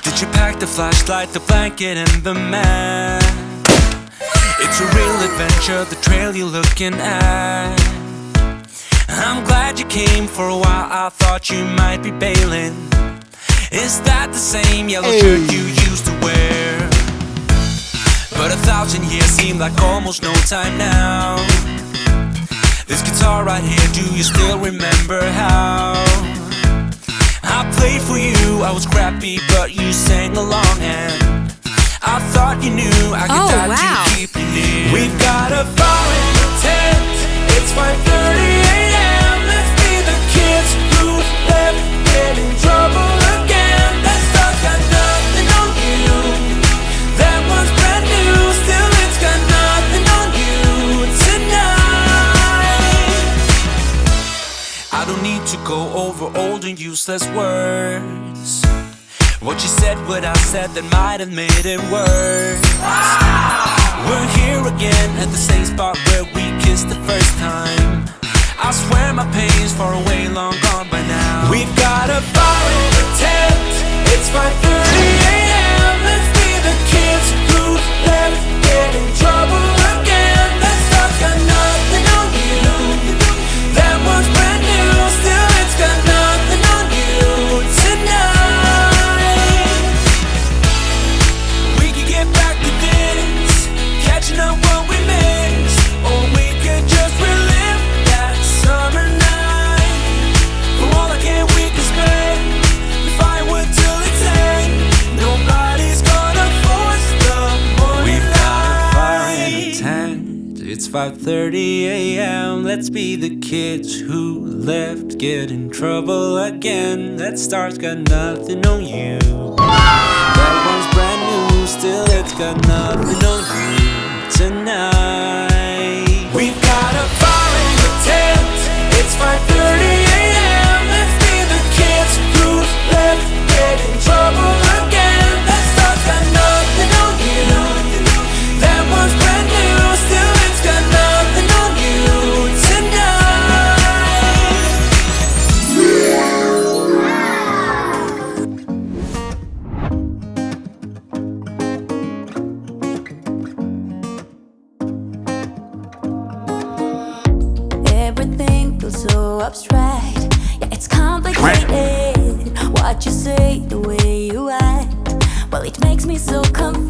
Did you pack the flashlight, the blanket, and the map? It's a real adventure, the trail you're looking at. I'm glad you came. For a while I thought you might be bailing. Is that the same yellow shirt you used to wear? But 1,000 years seem like almost no time now. This guitar right here, do you still remember how I played for you? I was crappy, but you sang along, and I thought you knew I could die to keep you near. We've got a fire in the tent. It's 5:30 a.m. Let's be the kids who left, get in trouble again. That stuff got nothing on you. That was brand new, still it's got nothing on you tonight. I don't need to go over old and useless words. What you said, what I said, that might have made it worse. We're here again at the same spot where we kissed the first time. I swear my pain's far away, long gone by now. We've got a fire in the tent. It's 5:30 a.m. Let's be the kids who left, get in trouble again. That stuff's got nothing on you. That was brand new, still it's got nothing on you tonight. We could get back to this, catching up what we missed, or we could just relive that summer night. For all I care we can spend the firewood till it's end. Nobody's gonna force the morning. We've got a fire in the tent. It's 5:30 a.m. Let's be the kids who left, get in trouble again. That star's got nothing on you. That one's brand new, still it's got nothing on you tonight. We've got a fire in the tent. It's 5:30 a.m. Let's be the kids who left, get in trouble again. That star's got nothing on you. That one's brand new, still it's got nothing on you tonight. Everything feels so abstract. Yeah, it's complicated. What you say, the way you act, well, it makes me so confused.